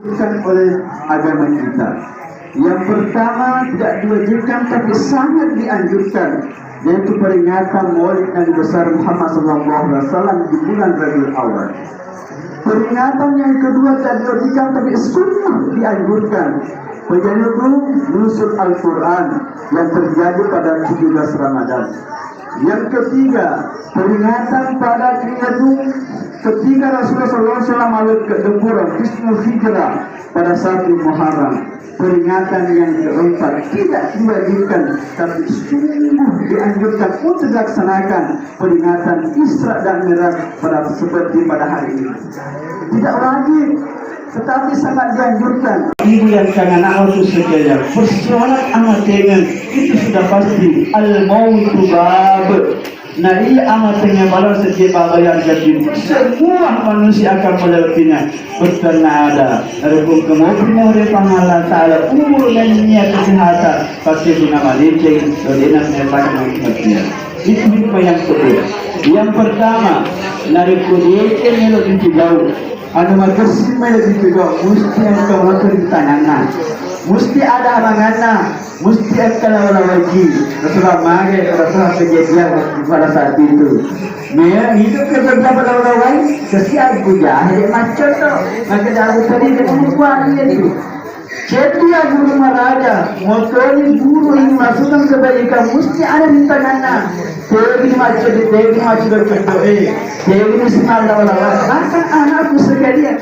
bukan oleh agama kita. Yang pertama tidak diwajibkan tapi sangat dianjurkan, yaitu peringatan Maulid Nabi besar Muhammad SAW di bulan Rabiul Awal. Peringatan yang kedua tidak diwajibkan tapi sunnah dianjurkan, yaitu nuzul Al-Quran yang terjadi pada 17 Ramadan. Yang ketiga, peringatan pada ketika Rasulullah SAW ke Depura Visnu Hijrah pada 1 Muharram. Peringatan yang keempat tidak diwajibkan tapi sungguh dianjurkan untuk dilaksanakan, peringatan Isra dan Mi'raj seperti pada hari ini. Tidak wajib tetapi sangat dianjurkan. Ibu yang kangen auto saja bersolat amat dengan itu sudah pasti al-mautu bab. Nah ia amat dengan balas setiap bayar jadi semua manusia akan melewatinya. Betul ada hukum kemudian oleh Allah Taala umur dan niat kesehatan pasti guna malicing dan enak menyatakan kematian. Itu hikmah yang kedua. Yang pertama dari kudikan yang lebih jauh. Anu magersi lebih juga mesti engkau lakukan tanganna, mesti ada halanganna, mesti engkau lagi. Rasulullah mage Rasulullah kejadian pada saat itu. Mereka hidup kerja pada lawan, kesian puja, hari macam tu. Maka dah tadi ketemu kuat itu. Jadi guru maharaja, motori guru ini masukkan kebaikan mesti ada di tangannya. Dewi macam berdoa, Dewi semal lawan. Bahkan anakku sekalian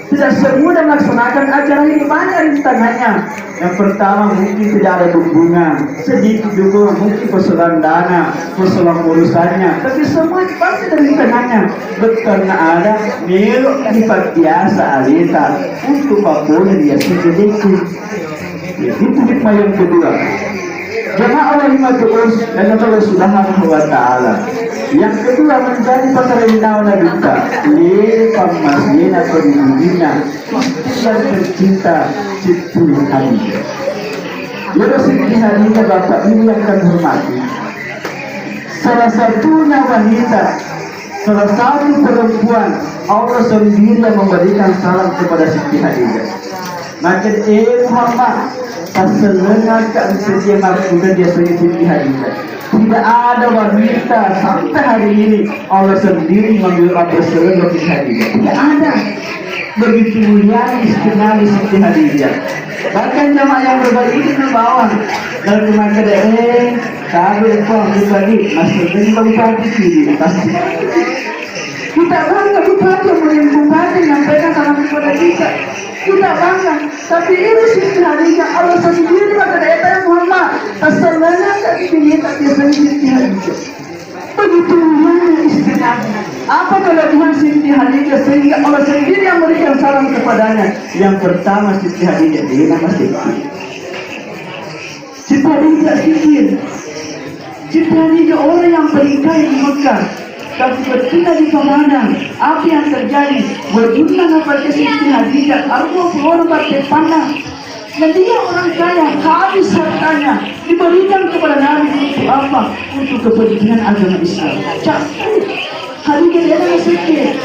tidak semua melaksanakan acara ini banyak di tangannya. Yang pertama mungkin tidak ada dukungan, sedikit dukungan mungkin persoalan dana, persoalan urusannya, tapi semua pasti dari tangannya. Karena ada melok lipat biasa alita untuk apapun dia sedikit. Itu hikmah yang kedua. Jemaah Allah terus dan Allah Subhanahu wa Ta'ala. Yang kedua menjadi pasal yang kita lepas masjid atau di dunia yang tercinta Siti Khadijah. Lalu Siti Khadijah Bapak Ibu yang akan hormati, salah satunya wanita, salah satu perempuan Allah sendiri yang memberikan salam kepada Siti Khadijah. Maka Muhammad terselengahkan setiap makhluk dia Siti Khadijah. Tidak ada wanita sampai hari ini Allah sendiri mengambil apa selengah Siti Khadijah. Tidak ada. Begitu mulia istimewa Siti Khadijah. Bahkan jamaah yang berbaik ini membawa dalam rumah kedai kabel kuang tadi masuk dari bupati sini pasti. Kita bangga bupati yang bupati menyampaikan salam kepada kita. Kita bangga, tapi ini Siti Khadijah Allah sendiri pada daerah Muhammad terselengah dari dunia tapi Siti Khadijah. Begitu mulia istimewa. Apa kelebihan Siti Khadijah sehingga Allah sendiri yang memberikan salam kepadanya? Yang pertama Siti Khadijah dia nama Siti. Siti Khadijah sikit. Siti Khadijah orang yang paling kaya di Mekah. Tapi ketika di Padang, apa yang terjadi? Wujudnya pakai Siti Khadijah, arwah orang pakai panah. Dan dia orang kaya, habis hartanya diberikan kepada Nabi untuk apa? Untuk kepentingan agama Islam. Khadijah dia adalah sedikit.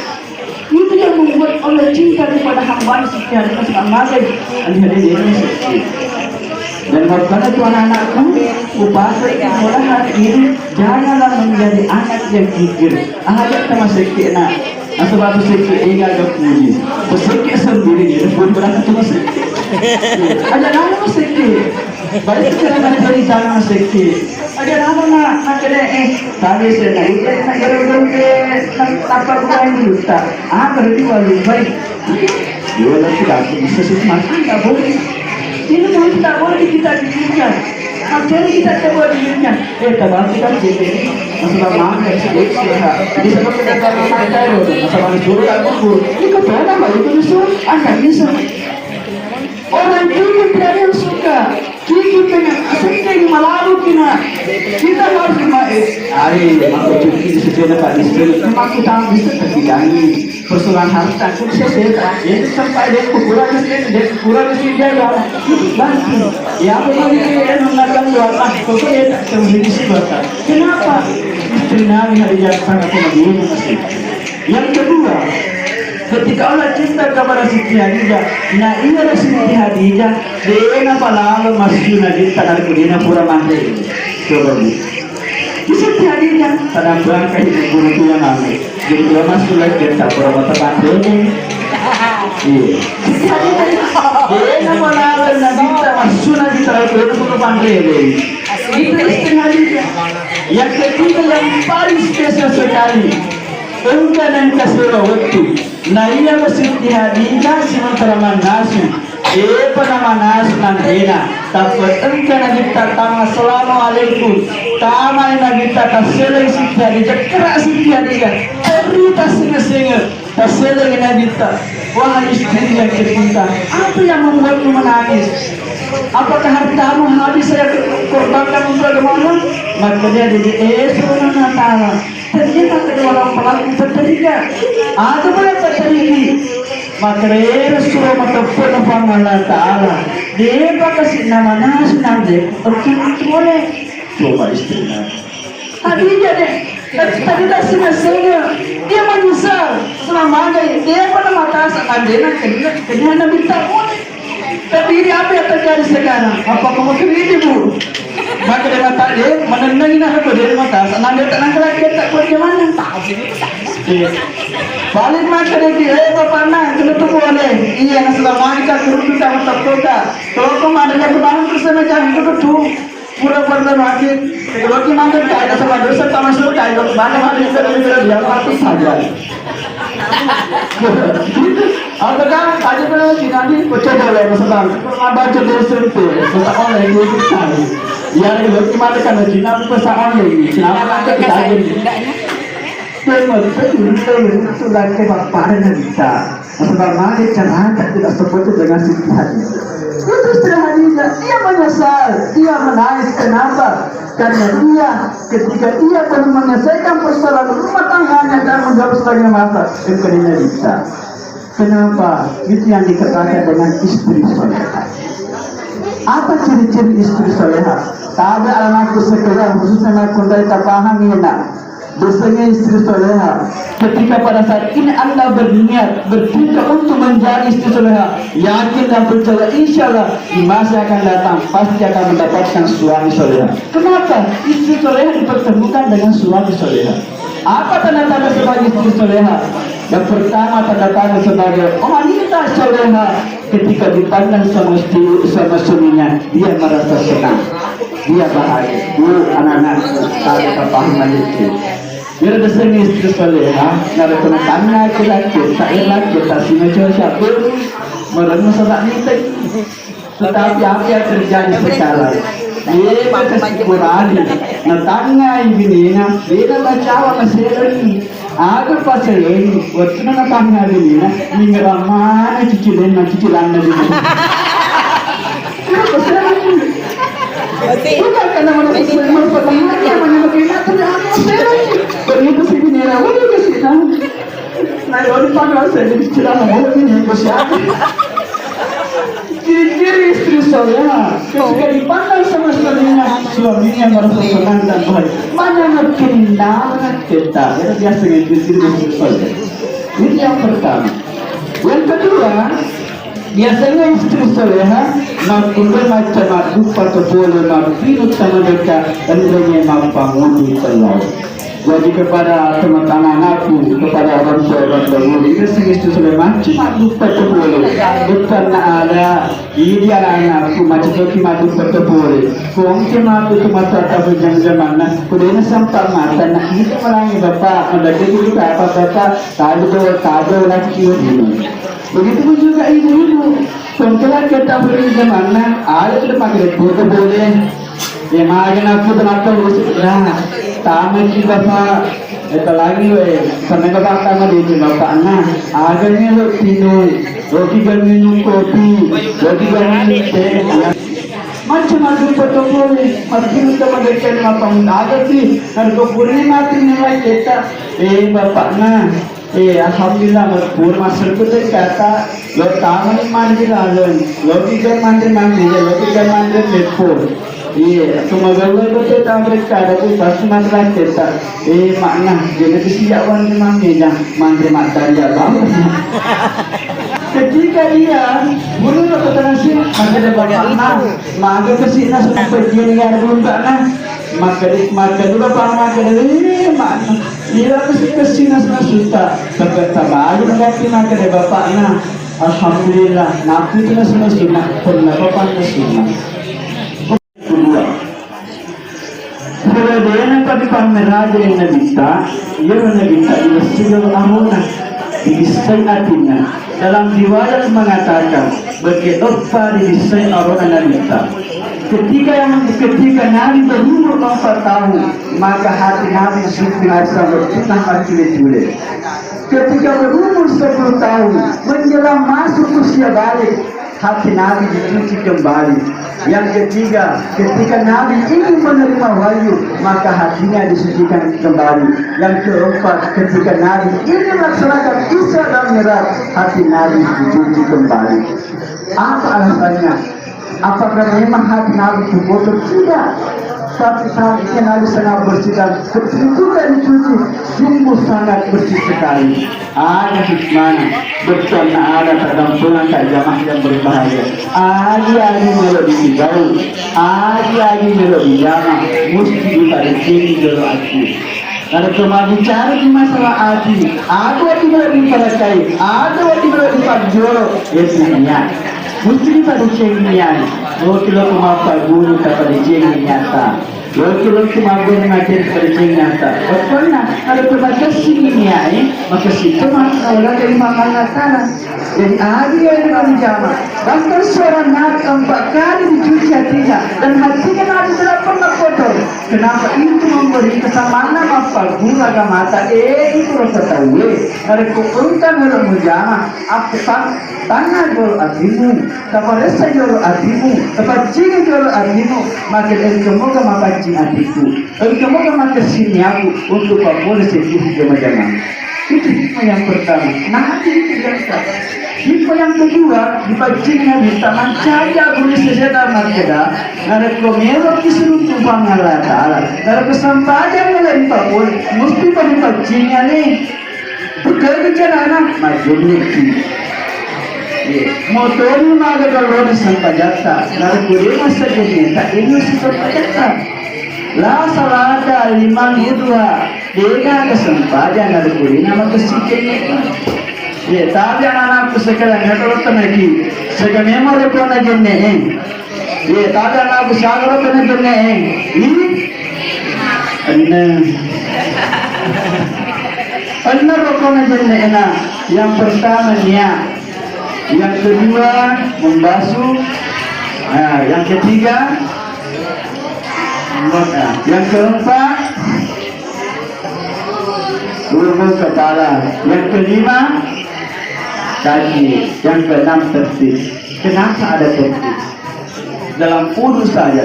Itu yang membuat Allah cinta kepada hamba Siti Khadijah sebagai adik-adik dia adalah sedikit. Dan karena itu anak-anakku, upasa sekolah hari ini janganlah menjadi anak yang kikir. Ajak sama sedikit nak. Sebab sedikit ini agak puji. Sedikit sendiri dia pun berasa cuma sedikit. Ada nama sedikit. Baik kita dari sana sedikit. Ada nama nak kena tadi saya nak gerung ke tapar bukan dulu tak. Berarti walau baik. Dia tidak bisa makan tak boleh. Ini yang tidak boleh kita dirikan. Akhirnya kita tidak boleh dirikan. Tabang kita jadi masalah mana sedikit. Disebut dengan kata itu masalah suruh dan kubur. Ini kepada apa itu disuruh? Anda bisa. Orang itu tidak ada yang suka. Kita pengen asing malu kita harus hari aku cuci sesuatu Pak Disbil. Memang kita bisa terbidangi persoalan harta. Jadi sampai dia kurang di sini dia bantu. Ya apa lagi yang mengatakan doa kok dia tak sendiri sih bapak. Kenapa? Istri Nabi Khadijah sangat mengagumi masjid. Yang kedua, Ketika Allah cinta kepada Siti Hadijah, nah iya Siti Hadijah, dia palalu masuk lagi takkan kudina pura mandi. Coba bu, Siti Hadijah pada berangkat itu guru tuan kami, jadi dia masuk lagi tak pura mata mandi. Iya, Siti Hadijah, dia palalu nanti tak masuk lagi takkan kudina pura mandi. Itu Siti Hadijah. Yang ketiga yang paling spesial sekali. Engkau yang kasih waktu. Nah iya Siti Hadijah sementara manasu. Panama nasu nandina. Tapi engkau yang kita tama assalamualaikum. Tama yang kita taseleng Siti Hadijah. Keras Siti Hadijah. Cerita singa-singa. Taseleng yang kita. Wahai istri yang ketiga, apa yang membuatmu menangis? Apakah hartamu habis saya korbankan untuk agamamu? Maka dia jadi Subhanahu wa ta'ala. Ternyata kedua orang pelaku berteriak. Ada boleh berteriak. Maka dia suruh matapun Allah ta'ala. Dia kasih nama nasi nanti. Oke, boleh. Coba istrinya. Hadijah deh. Tadi dah singa-singa. Dia menyesal. Selama dia pada mata sakandena. Kedua Nabi tak boleh. Tapi ini apa yang terjadi sekarang? Apa kamu kiri bu? Maka dia kata dia menenangin aku dari mata. Nanti tak nangkal lagi tak kuat gimana? Balik maka dia bapak nang kena tunggu oleh. Iya yang selama kita turun kita untuk kota. Kalau kau mana yang kebangun bersama jangan itu tu pura-pura lagi. Kalau kita mana kaya sama dosa sama surga. Kalau mana mana kita dia pasti saja. Atau kan aja pernah nanti pecah oleh masalah. Baca dosen tu, masalah oleh dia sekali. Yang lebih mana kan Cina pesan oleh. Cina kita aja. Memang itu lagi bapak dan kita. Masalah mana cara tidak seperti dengan Siti Hadijah. Itu Siti Hadijah, dia menyesal, dia menangis. Kenapa? Karena dia ketika dia baru menyelesaikan persoalan rumah tangganya dan menjawab sebagai mata, engkau bisa. Kenapa? Itu yang dikatakan dengan istri soleha. Apa ciri-ciri istri soleha? Tak ada anakku sekedar khususnya anakku dari tak paham nak. Biasanya istri soleha ketika pada saat ini anda berniat bertingkah untuk menjadi istri soleha, yakin dan percaya insya Allah di masa akan datang pasti akan mendapatkan suami soleha. Kenapa? Istri soleha dipertemukan dengan suami soleha. Apa tanda-tanda sebagai istri soleha? Yang pertama tanda-tanda sebagai wanita soleha ketika dipandang sama istri sama suaminya dia merasa senang, dia bahagia. Anak-anak tak paham itu. Biar dasar istri soleha, nara kena tanya laki-laki, saya laki tak sih macam siapa, mereka sahabat kita. Tetapi apa yang terjadi sekarang? Dia kesimpulan, natanya ini, dia baca masih lagi. Agar pasal ini, waktu natanya ini, minggu mana cicilan lagi. Bukan karena mana kesimpulan pertanyaan yang mana begini, begitu sih ini, waduh kesini. Nah, orang panggil saya jadi cicilan mau ini bersiapa? Ciri-ciri istri soleha ketika dipandang sama suaminya merasa senang dan bahagia. Mana makin kita ya biasa dengan istri soleha. Ini yang pertama. Yang kedua, biasanya istri soleha makin macam madu atau boleh mampir sama mereka dan mereka mampu di pelau. Jadi kepada teman-teman aku, kepada orang tua dahulu, ini istri soleha macam madu atau boleh. Bukan ada ini anakku macam tu madu atau boleh. Kong madu tu mata tak berjam-jam mana. Kemudian sampai mata nak itu melangi bapa, mendapat itu apa bapa kado lagi ini. Begitu juga ibu-ibu. Contohnya kita beri mana, ada tu pakai bodoh boleh. Yang makan aku ternyata bersedia. Tamat kita bapa. Itu lagi sampai bapak sama dia bapak anak. Agarnya lo minum, roti minum kopi, roti minum teh. Macam-macam betul boleh. Masih kita mendekat apa ada sih. Dan kepuri mati nilai kita. Bapak na. Alhamdulillah berpur masuk ke kata lo taman mandi lalu lo tiga mandi lo tiga mandi lepur Iya, tumagawa ko kita mereka ada tu pas masalah kita. Makna jadi kesiapan memang dia mantri materi apa. Ketika dia guru kata nasi maka dia bermakna maka kesina sampai dia dengan belum kana maka dulu maka dia makna dia kesina sudah sampai tabali maka dia bapakna alhamdulillah nabi itu semua sunnah pernah bapaknya sunnah. Kalau dia nak pergi pameran yang nabita, ia nabita di Masjidil Amuna di artinya dalam riwayat mengatakan berkeopa di Arona nabita. Ketika Nabi berumur 4 tahun, maka hati Nabi sudah berpindah berjule-jule. Ketika berumur 10 tahun, menjelang masuk usia balik, hati Nabi dicuci kembali. Yang ketiga, ketika Nabi ingin menerima wahyu, maka hatinya disucikan kembali. Yang keempat, ketika Nabi ingin melaksanakan Isra dan Mi'raj, hati Nabi dicuci kembali. Apa alasannya? Apakah memang hati Nabi itu kotor? Tidak. Tapi saat ini Nabi sangat bersih dan ketika dicuci sungguh sangat bersih sekali. Ada hikmahnya, betul ada tergampungan tak jamaah yang berbahaya. Adi melodi jauh, adi melodi jamaah, mesti diparingi dulu hati. Kalau cuma bicara di masalah hati, ada yang melodi palakai, ada yang melodi pajoro, ya mesti pada cengian. Kalau cuma guru pada cenginyata. Kalau cuma guru ngajar pada cenginyata. Pokoknya ada terbatas sini maka situ orang dari makanan tanah. Jadi ada yang menjama. Bahkan seorang Nabi 4 kali dicuci hatinya dan hatinya Nabi tidak pernah kotor. Kenapa itu memberi kesamaan apa guru agama itu rasa tahu. Ada keuntungan dalam menjama. Apa tangan guru adimu, kaparesa guru adimu, kapancing guru adimu. Maka semoga mapancing adiku. Semoga maka sini aku untuk boleh sedih jama-jama. Itu hikmah yang pertama. Nabi itu biasa. Hikmah yang kedua, dipancingnya di taman cahaya boleh sejadah markeda. Nara komero kisuruh tumpang Allah Ta'ala. Nara kesampajan melempar pun, mesti pada pancingnya nih. Bekerja anak, majumnya motori maga kalau sampajata, nara kuri masa jadi tak ini sampajata. La salada limang idwa, dia kesempajan nara kuri nama kesikenya. Ya, tapi anak sekarang kalau lagi, sekarang memang rekor aja nih. Ya, tapi anak sekarang aja nih. Ini, anda rekor aja nih. Yang pertama niat. Yang kedua membasuh, yang ketiga yang keempat urut kepala, yang kelima kaki, yang keenam tertib. Kenapa ada tertib? Dalam wudu saja,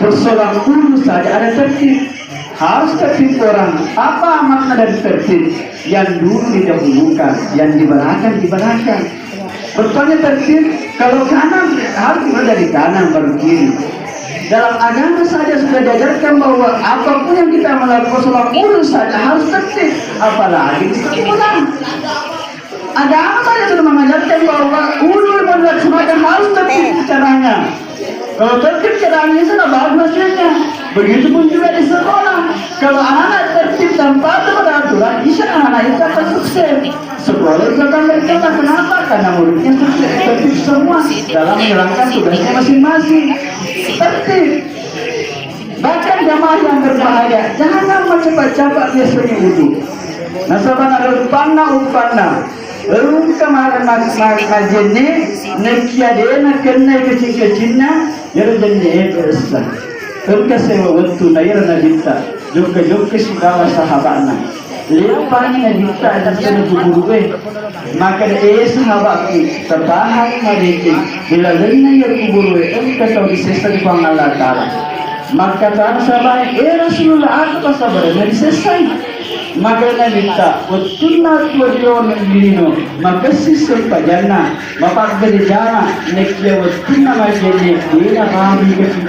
persoalan wudu saja ada tertib. Harus tertib orang. Apa makna dari tertib? Yang dulu didahulukan, yang di belakang. Bertanya tertib, kalau kanan harus dari kanan baru kiri. Dalam agama saja sudah diajarkan bahwa apapun yang kita melakukan sholat wudu saja harus tertib, apalagi pulang. Agama saja sudah mengajarkan bahwa wudu yang dilaksanakan harus tertib caranya. Kalau tertib caranya sudah bagus hasilnya. Begitupun juga di sekolah. Kalau anak-anak tertib tanpa aturan, insya anak itu akan sukses. Sekolah itu akan berjalan. Kenapa? Karena muridnya sukses, tertib semua dalam menjalankan tugasnya masing-masing. Tertib. Bahkan jamaah yang berbahaya, jangan cepat-cepat biasanya itu. Nasabana umpanna. Kemarin majene nekiadena kena kecil-kecilnya, ya jadi besar. Sewa waktu nayar nabita, juga sudah sahabatnya. Lepasnya nabita ada sana kubur maka sahabatku tertahan mereka. Bila lena ya kubur engkau tahu disesat di Allah Taala. Maka kata sahabat, Rasulullah aku sabar dari selesai. magana nita sunnah tuwayo ng dilino magkasisol pa dyan na mapagdalidana nekya sunna magdali ina kami kasi